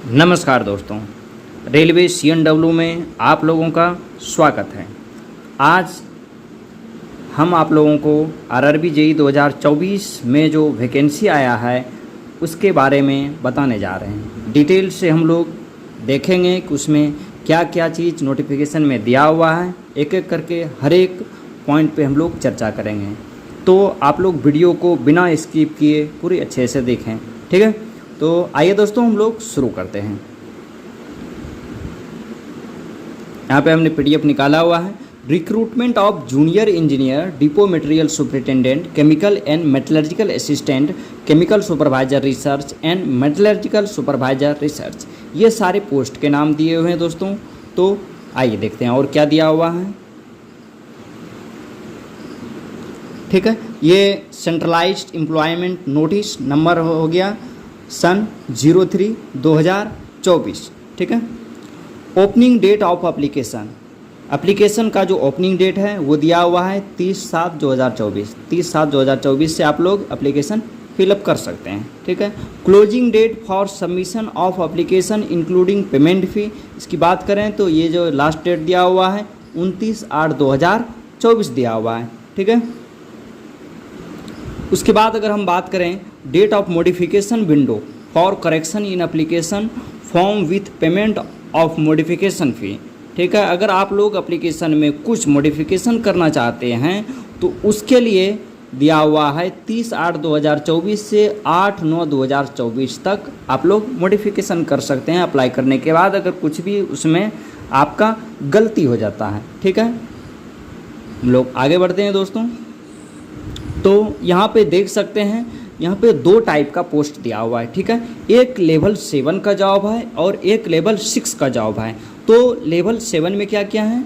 नमस्कार दोस्तों, railway CNW में आप लोगों का स्वागत है। आज हम आप लोगों को RRB JEE 2024 में जो वैकेंसी आया है उसके बारे में बताने जा रहे हैं। डिटेल से हम लोग देखेंगे कि उसमें क्या क्या चीज़ नोटिफिकेशन में दिया हुआ है, एक एक करके हर एक पॉइंट पे हम लोग चर्चा करेंगे। तो आप लोग वीडियो को बिना स्किप किए पूरी अच्छे से देखें, ठीक है। तो आइए दोस्तों हम लोग शुरू करते हैं। यहाँ पे हमने PDF निकाला हुआ है। Recruitment of junior engineer, depot material superintendent, chemical and metallurgical assistant, chemical supervisor research and metallurgical supervisor research, ये सारे पोस्ट के नाम दिए हुए हैं दोस्तों। तो आइए देखते हैं और क्या दिया हुआ है, ठीक है। ये सेंट्रलाइज्ड एम्प्लॉयमेंट नोटिस नंबर हो गया सन 03/2024, ठीक है। ओपनिंग डेट ऑफ एप्लीकेशन का जो ओपनिंग डेट है वो दिया हुआ है 30/7/2024। 30/7/2024 से आप लोग एप्लीकेशन फिलअप कर सकते हैं, ठीक है। Closing date for submission of application including payment fee, इसकी बात करें तो ये जो लास्ट डेट दिया हुआ है 29/8/2024 दिया हुआ है, ठीक है। उसके बाद अगर हम बात करें date of modification window for correction in application form with payment of modification fee, ठीक है। अगर आप लोग एप्लीकेशन में कुछ मॉडिफिकेशन करना चाहते हैं तो उसके लिए दिया हुआ है 30/8/2024 से 8/9/2024 तक आप लोग मॉडिफिकेशन कर सकते हैं अप्लाई करने के बाद, अगर कुछ भी उसमें आपका गलती हो जाता है, ठीक है। हम लोग आगे बढ़ते हैं दोस्तों। तो यहाँ पे देख सकते हैं, यहाँ पे 2 टाइप का पोस्ट दिया हुआ है, ठीक है। एक लेवल 7 का जॉब है और एक लेवल 6 का जॉब है। तो लेवल 7 में क्या क्या है,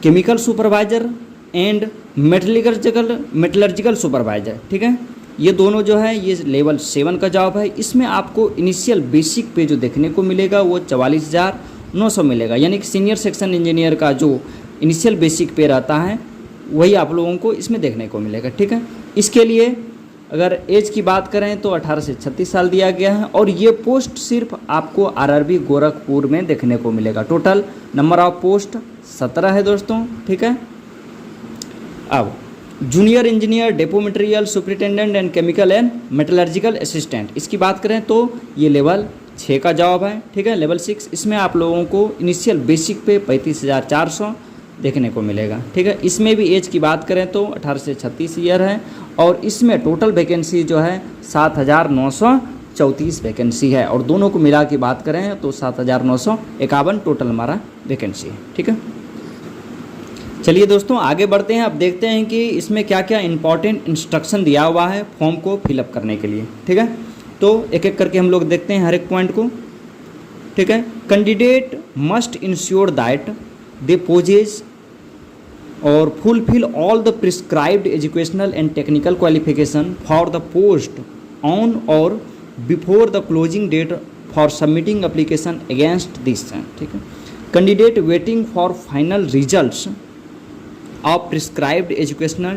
chemical supervisor and metallurgical supervisor, ठीक है। ये दोनों जो है ये लेवल 7 का जॉब है। इसमें आपको इनिशियल बेसिक पे जो देखने को मिलेगा वो 44,900 मिलेगा, यानी कि सीनियर सेक्शन इंजीनियर का जो इनिशियल बेसिक पे रहता है वही आप लोगों को इसमें देखने को मिलेगा, ठीक है। इसके लिए अगर एज की बात करें तो 18 से 36 साल दिया गया है और ये पोस्ट सिर्फ आपको RRB गोरखपुर में देखने को मिलेगा। टोटल नंबर ऑफ पोस्ट 17 है दोस्तों, ठीक है। अब junior engineer, depot material superintendent and chemical and metallurgical assistant, इसकी बात करें तो ये लेवल 6 का जॉब है, ठीक है। लेवल 6 इसमें आप लोगों को इनिशियल बेसिक पे 35,400 देखने को मिलेगा, ठीक है। इसमें भी एज की बात करें तो 18 से 36 ईयर है और इसमें टोटल वैकेंसी जो है 7,934 वैकेंसी है और दोनों को मिला के बात करें तो 7,951 टोटल हमारा वैकेंसी है, ठीक है। चलिए दोस्तों आगे बढ़ते हैं। अब देखते हैं कि इसमें क्या क्या इंपॉर्टेंट इंस्ट्रक्शन दिया हुआ है फॉर्म को फिलअप करने के लिए, ठीक है। तो एक एक करके हम लोग देखते हैं हर एक पॉइंट को, ठीक है। Candidate must ensure that they possess or fulfill all the prescribed educational and technical qualification for the post on or before the closing date for submitting application against this, ठीक है। Candidate waiting for final results of prescribed educational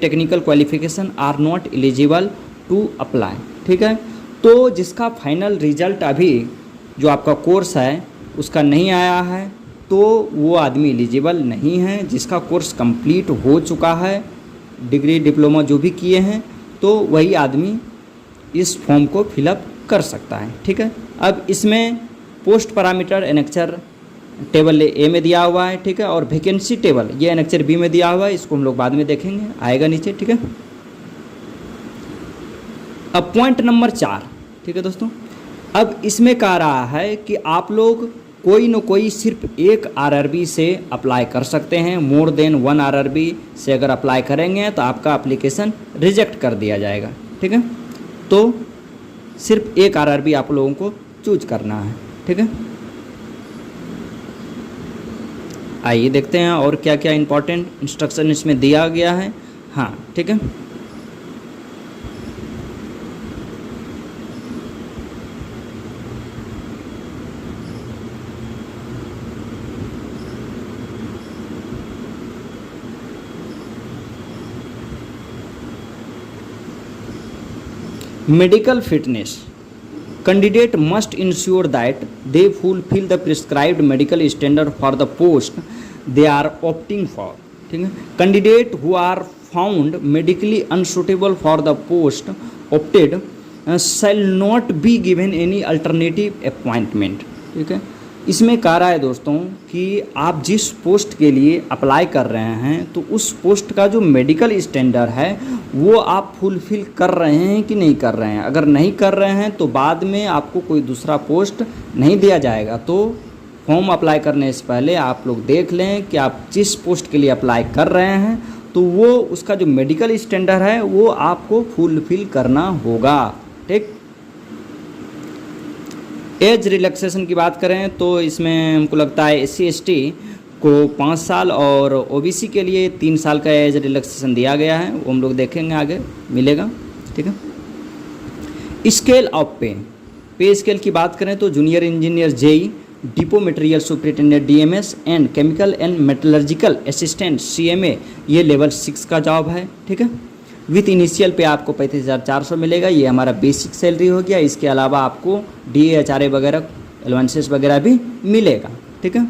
technical qualification are not eligible to apply, ठीक है। तो जिसका final result अभी जो आपका course है उसका नहीं आया है तो वो आदमी एलिजिबल नहीं है। जिसका कोर्स कंप्लीट हो चुका है, डिग्री डिप्लोमा जो भी किए हैं, तो वही आदमी इस फॉर्म को फिलअप कर सकता है, ठीक है। अब इसमें पोस्ट पैरामीटर एनेक्चर टेबल ए में दिया हुआ है, ठीक है, और वैकेंसी टेबल ये एनेक्चर बी में दिया हुआ है, इसको हम लोग बाद में देखेंगे, आएगा नीचे, ठीक है। अब पॉइंट नंबर 4, ठीक है दोस्तों। अब इसमें कह रहा है कि आप लोग कोई न कोई सिर्फ एक RRB से अप्लाई कर सकते हैं। मोर देन 1 RRB से अगर अप्लाई करेंगे तो आपका एप्लीकेशन रिजेक्ट कर दिया जाएगा, ठीक है। तो सिर्फ एक RRB आप लोगों को चूज करना है, ठीक है। आइए देखते हैं और क्या क्या इंपॉर्टेंट इंस्ट्रक्शन इसमें दिया गया है, हाँ, ठीक है। Medical fitness candidate must ensure that they fulfil the prescribed medical standard for the post they are opting for. ठीक है, candidate who are found medically unsuitable for the post opted shall not be given any alternative appointment. ठीक है, इसमें कह रहा है दोस्तों कि आप जिस पोस्ट के लिए अप्लाई कर रहे हैं तो उस पोस्ट का जो मेडिकल स्टैंडर्ड है वो आप फुलफिल कर रहे हैं कि नहीं कर रहे हैं। अगर नहीं कर रहे हैं तो बाद में आपको कोई दूसरा पोस्ट नहीं दिया जाएगा। तो फॉर्म अप्लाई करने से पहले आप लोग देख लें कि आप जिस पोस्ट के लिए अप्लाई कर रहे हैं तो वो उसका जो मेडिकल स्टैंडर्ड है वो आपको फुलफिल करना होगा। ठीक, एज रिलैक्सेशन की बात करें तो इसमें हमको लगता है SC/ST को 5 साल और OBC के लिए 3 साल का एज रिलैक्सेशन दिया गया है, वो हम लोग देखेंगे आगे मिलेगा। ठीक है, स्केल ऑफ पे स्केल की बात करें तो junior engineer JE, depot material superintendent DMS and chemical and metallurgical assistant CMA ये लेवल 6 का जॉब है। ठीक है, विथ इनिशियल पे आपको 35,400 मिलेगा, ये हमारा बेसिक सैलरी हो गया। इसके अलावा आपको DA HRA वगैरह एलवेंसेस वगैरह भी मिलेगा। ठीक है,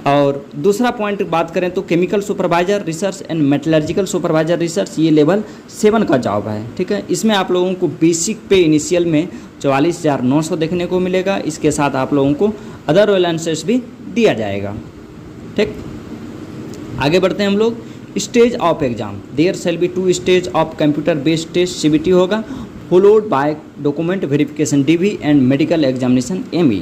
और दूसरा पॉइंट बात करें तो chemical supervisor research and metallurgical supervisor research ये लेवल 7 का जॉब है। ठीक है, इसमें आप लोगों को बेसिक पे इनिशियल में 44,900 देखने को मिलेगा। इसके साथ आप लोगों को अदर एलवेंसेस भी दिया जाएगा। ठीक, आगे बढ़ते हैं हम लोग। Stage of exam, there shall be 2 stage of computer based test CBT होगा, followed by document verification DV and medical examination ME।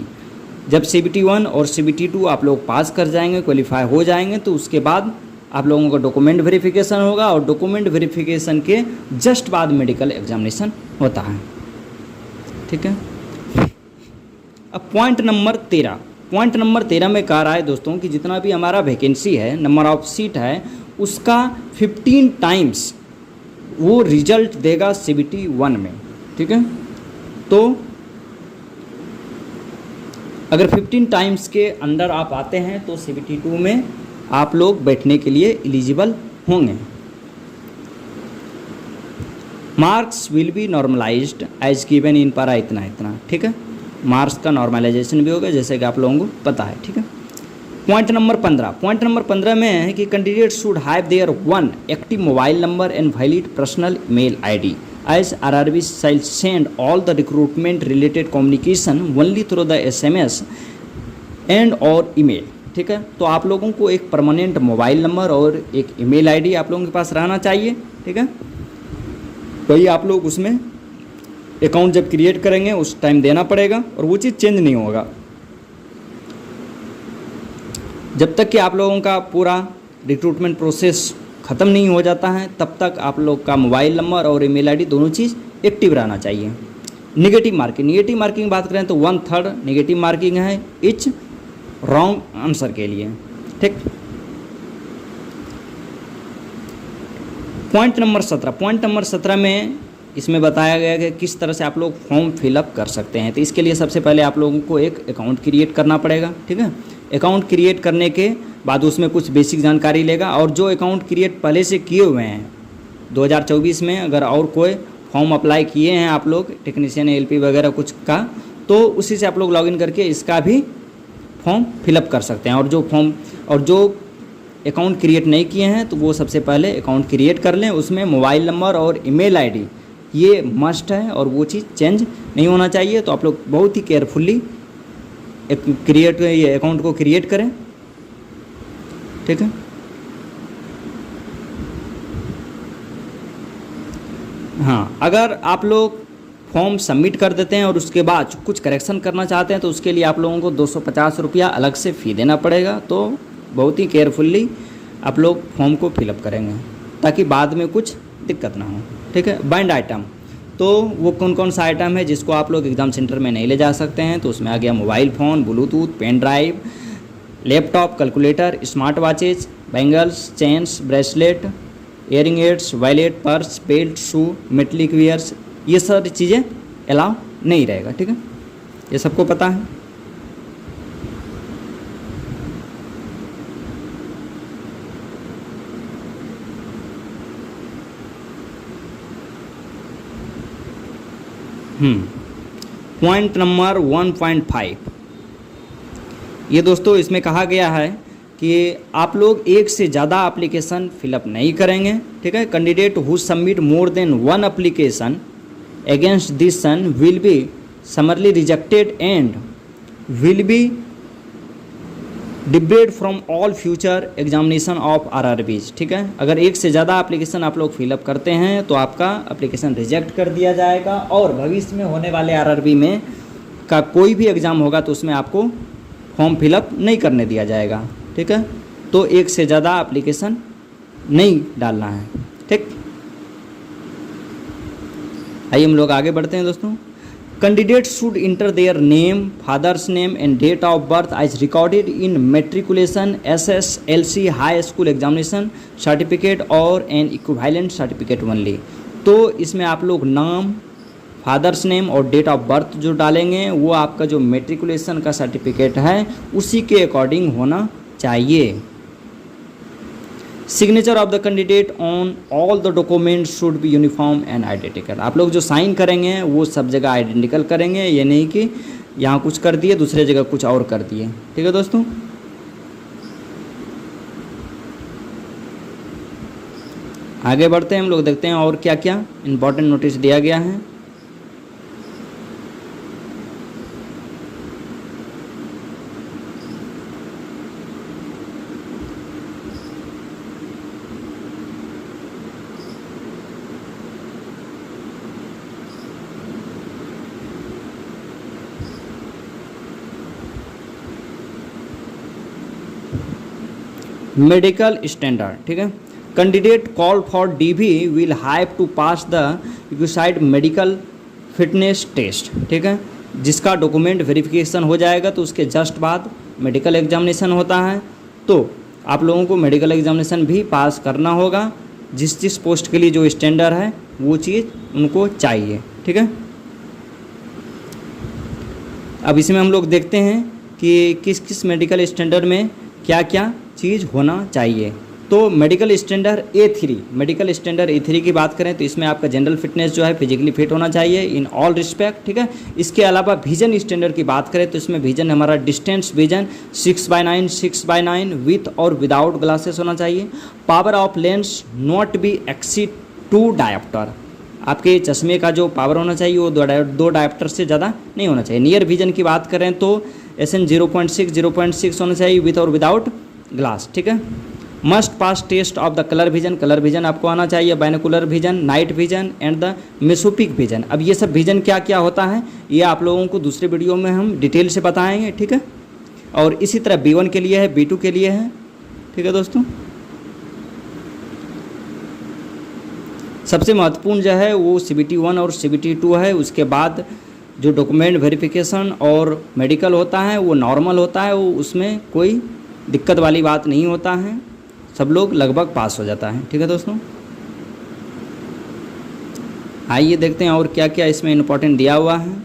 जब CBT 1 और CBT 2 आप लोग पास कर जाएंगे, क्वालिफाई हो जाएंगे, तो उसके बाद आप लोगों का डॉक्यूमेंट वेरिफिकेशन होगा और डॉक्यूमेंट वेरिफिकेशन के जस्ट बाद मेडिकल एग्जामिनेशन होता है। ठीक है, अब पॉइंट नंबर 13 में कह रहा है दोस्तों कि जितना भी हमारा वैकेंसी है, नंबर ऑफ सीट है, उसका 15 टाइम्स वो रिजल्ट देगा CBT 1 में। ठीक है, तो अगर 15 टाइम्स के अंदर आप आते हैं तो CBT 2 में आप लोग बैठने के लिए एलिजिबल होंगे। Marks will be normalised as given in para इतना। ठीक है, मार्क्स का नॉर्मलाइजेशन भी होगा जैसे कि आप लोगों को पता है। ठीक है, पॉइंट नंबर 15 में है कि candidate should have their 1 active mobile number and valid personal mail ID as RRB shall send all the recruitment related communication only through the SMS and or email। ठीक है, तो आप लोगों को एक परमानेंट मोबाइल नंबर और एक email ID आप लोगों के पास रहना चाहिए। ठीक है, वही आप लोग उसमें अकाउंट जब क्रिएट करेंगे उस टाइम देना पड़ेगा और वो चीज़ चेंज नहीं होगा। जब तक कि आप लोगों का पूरा रिक्रूटमेंट प्रोसेस ख़त्म नहीं हो जाता है तब तक आप लोग का मोबाइल नंबर और ईमेल ID दोनों चीज़ एक्टिव रहना चाहिए। निगेटिव मार्किंग बात करें तो 1/3 निगेटिव मार्किंग है इच रॉन्ग आंसर के लिए। ठीक, पॉइंट नंबर 17 में इसमें बताया गया कि किस तरह से आप लोग फॉर्म फिलअप कर सकते हैं। तो इसके लिए सबसे पहले आप लोगों को एक अकाउंट क्रिएट करना पड़ेगा। ठीक है, अकाउंट क्रिएट करने के बाद उसमें कुछ बेसिक जानकारी लेगा और जो अकाउंट क्रिएट पहले से किए हुए हैं 2024 में अगर और कोई फॉर्म अप्लाई किए हैं आप लोग टेक्नीशियन LP वगैरह कुछ का, तो उसी से आप लोग लॉगिन करके इसका भी फॉर्म फिलअप कर सकते हैं। और जो अकाउंट क्रिएट नहीं किए हैं तो वो सबसे पहले अकाउंट क्रिएट कर लें, उसमें मोबाइल नंबर और ईमेल ID ये मस्ट है और वो चीज़ चेंज नहीं होना चाहिए। तो आप लोग बहुत ही केयरफुली ये अकाउंट को क्रिएट करें। ठीक है, हाँ, अगर आप लोग फॉर्म सबमिट कर देते हैं और उसके बाद कुछ करेक्शन करना चाहते हैं तो उसके लिए आप लोगों को 250 रुपया अलग से फ़ी देना पड़ेगा। तो बहुत ही केयरफुल्ली आप लोग फॉर्म को फिलअप करेंगे ताकि बाद में कुछ दिक्कत ना हो। ठीक है, बाइंड आइटम, तो वो कौन सा आइटम है जिसको आप लोग एग्ज़ाम सेंटर में नहीं ले जा सकते हैं, तो उसमें आ गया mobile phone, Bluetooth, pen drive, laptop, calculator, smart watches, bangles, chains, bracelet, hearing aids, wallet, purse, belt, shoe, metallic wears, ये सारी चीज़ें अलाउ नहीं रहेगा। ठीक है, ये सबको पता है। पॉइंट नंबर 1.5, ये दोस्तों इसमें कहा गया है कि आप लोग एक से ज़्यादा एप्लीकेशन फिलअप नहीं करेंगे, ठीक है। Candidate who submit more than one application against this CEN will be summarily rejected and will be debarred from all future examination of RRBs, ठीक है। अगर एक से ज़्यादा एप्लीकेशन आप लोग फिलअप करते हैं तो आपका एप्लीकेशन रिजेक्ट कर दिया जाएगा और भविष्य में होने वाले आरआरबी में का कोई भी एग्ज़ाम होगा तो उसमें आपको फॉर्म फिलअप नहीं करने दिया जाएगा, ठीक है। तो एक से ज़्यादा एप्लीकेशन नहीं डालना है, ठीक। आइए हम लोग आगे बढ़ते हैं दोस्तों। Candidate should enter their name, father's name and date of birth as recorded in matriculation, SSLC high school examination certificate or an equivalent certificate only. तो इसमें आप लोग नाम, फादर्स नेम और डेट ऑफ बर्थ जो डालेंगे वो आपका जो मेट्रिकुलेशन का सर्टिफिकेट है उसी के अकॉर्डिंग होना चाहिए। Signature of the candidate on all the documents should be uniform and identical. आप लोग जो साइन करेंगे वो सब जगह आइडेंटिकल करेंगे, ये नहीं कि यहाँ कुछ कर दिए दूसरे जगह कुछ और कर दिए, ठीक है दोस्तों। आगे बढ़ते हैं हम लोग, देखते हैं और क्या क्या इंपॉर्टेंट नोटिस दिया गया है। मेडिकल स्टैंडर्ड, ठीक है। Candidate call for DV will have to pass the required medical fitness test, ठीक है। जिसका डॉक्यूमेंट वेरिफिकेशन हो जाएगा तो उसके जस्ट बाद मेडिकल एग्जामिनेशन होता है। तो आप लोगों को मेडिकल एग्जामिनेशन भी पास करना होगा, जिस पोस्ट के लिए जो स्टैंडर्ड है वो चीज़ उनको चाहिए, ठीक है। अब इसमें हम लोग देखते हैं कि किस किस मेडिकल स्टैंडर्ड में क्या क्या चीज़ होना चाहिए। तो मेडिकल स्टैंडर्ड A3 की बात करें तो इसमें आपका जनरल फिटनेस जो है फिजिकली फिट होना चाहिए इन ऑल रिस्पेक्ट, ठीक है। इसके अलावा विजन स्टैंडर्ड की बात करें तो इसमें विजन हमारा डिस्टेंस विजन 6/9 विथ और विदाउट ग्लासेस होना चाहिए। Power of lens not be exceed 2 dioptre. आपके चश्मे का जो पावर होना चाहिए वो 2 डायोप्टर से ज़्यादा नहीं होना चाहिए। नियर विजन की बात करें तो SN 0.6 होना चाहिए विथ और विदाउट ग्लास, ठीक है। Must pass test of the colour vision आपको आना चाहिए, binocular vision, night vision and the mesopic vision. अब ये सब विजन क्या क्या होता है ये आप लोगों को दूसरे वीडियो में हम डिटेल से बताएंगे, ठीक है। और इसी तरह B1 के लिए है, B2 के लिए है, ठीक है दोस्तों। सबसे महत्वपूर्ण जो है वो CBT 1 और CBT 2 है। उसके बाद जो डॉक्यूमेंट वेरिफिकेशन और मेडिकल होता है वो नॉर्मल होता है, वो उसमें कोई दिक्कत वाली बात नहीं होता है, सब लोग लगभग पास हो जाता है, ठीक है दोस्तों। आइए देखते हैं और क्या क्या इसमें इम्पोर्टेंट दिया हुआ है।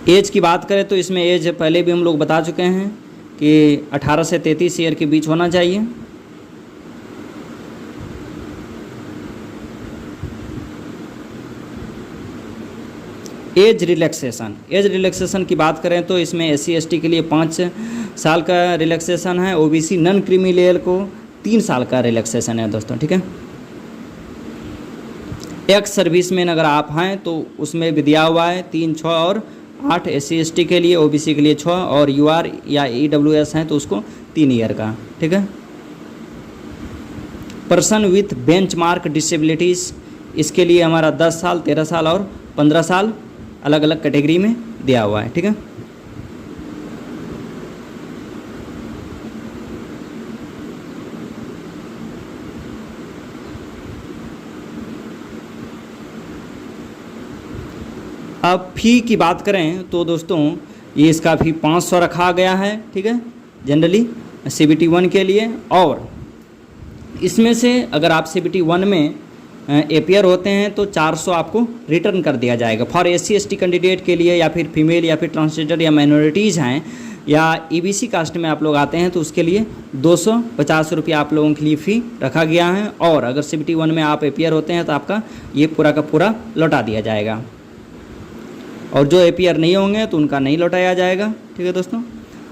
एज की बात करें तो इसमें एज पहले भी हम लोग बता चुके हैं कि 18 से 33 ईयर के बीच होना चाहिए। एज रिलैक्सेशन की बात करें तो इसमें SC ST के लिए 5 साल का रिलैक्सेशन है, OBC नॉन क्रीमी लेयर को 3 साल का रिलैक्सेशन है दोस्तों, ठीक है। एक्स सर्विसमैन अगर आप हैं तो उसमें भी दिया हुआ है 3, 6 और 8 SC ST के लिए, OBC के लिए 6 और UR या EWS हैं तो उसको 3 ईयर का, ठीक है। पर्सन विथ बेंचमार्क डिसेबिलिटीज़ इसके लिए हमारा 10 साल, 13 साल और 15 साल अलग अलग कैटेगरी में दिया हुआ है, ठीक है। अब फ़ी की बात करें तो दोस्तों ये इसका फ़ी 500 रखा गया है, ठीक है, जनरली CBT 1 के लिए। और इसमें से अगर आप CBT 1 में एपियर होते हैं तो 400 आपको रिटर्न कर दिया जाएगा। फॉर SC ST कैंडिडेट के लिए या फिर फीमेल या फिर ट्रांसजेंडर या माइनॉरिटीज़ हैं या EBC कास्ट में आप लोग आते हैं तो उसके लिए 250 रुपया आप लोगों के लिए फ़ी रखा गया है। और अगर CBT 1 में आप अपीयर होते हैं तो आपका ये पूरा का पूरा लौटा दिया जाएगा, और जो अपीयर नहीं होंगे तो उनका नहीं लौटाया जाएगा। ठीक है दोस्तों।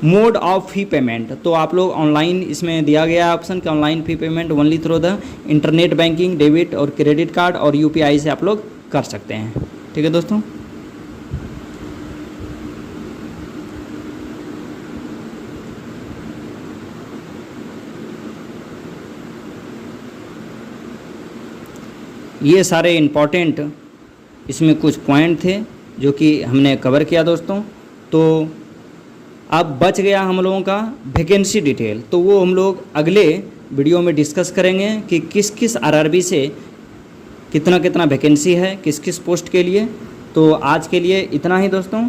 मोड ऑफ फ़ी पेमेंट, तो आप लोग ऑनलाइन, इसमें दिया गया ऑप्शन कि online fee payment only through the internet banking, debit और क्रेडिट कार्ड और UPI से आप लोग कर सकते हैं। ठीक है दोस्तों। ये सारे इम्पॉर्टेंट इसमें कुछ पॉइंट थे जो कि हमने कवर किया दोस्तों। तो अब बच गया हम लोगों का वैकेंसी डिटेल, तो वो हम लोग अगले वीडियो में डिस्कस करेंगे कि किस किस RRB से कितना कितना वैकेंसी है, किस किस पोस्ट के लिए। तो आज के लिए इतना ही दोस्तों।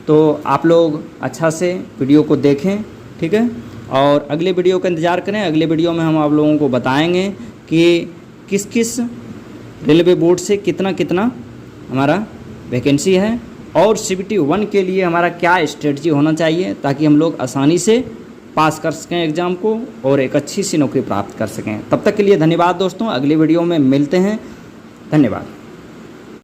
तो आप लोग अच्छा से वीडियो को देखें, ठीक है, और अगले वीडियो का इंतज़ार करें। अगले वीडियो में हम आप लोगों को बताएंगे कि किस किस रेलवे बोर्ड से कितना कितना हमारा वैकेंसी है, और CBT 1 के लिए हमारा क्या स्ट्रेटजी होना चाहिए ताकि हम लोग आसानी से पास कर सकें एग्ज़ाम को और एक अच्छी सी नौकरी प्राप्त कर सकें। तब तक के लिए धन्यवाद दोस्तों। अगली वीडियो में मिलते हैं। धन्यवाद।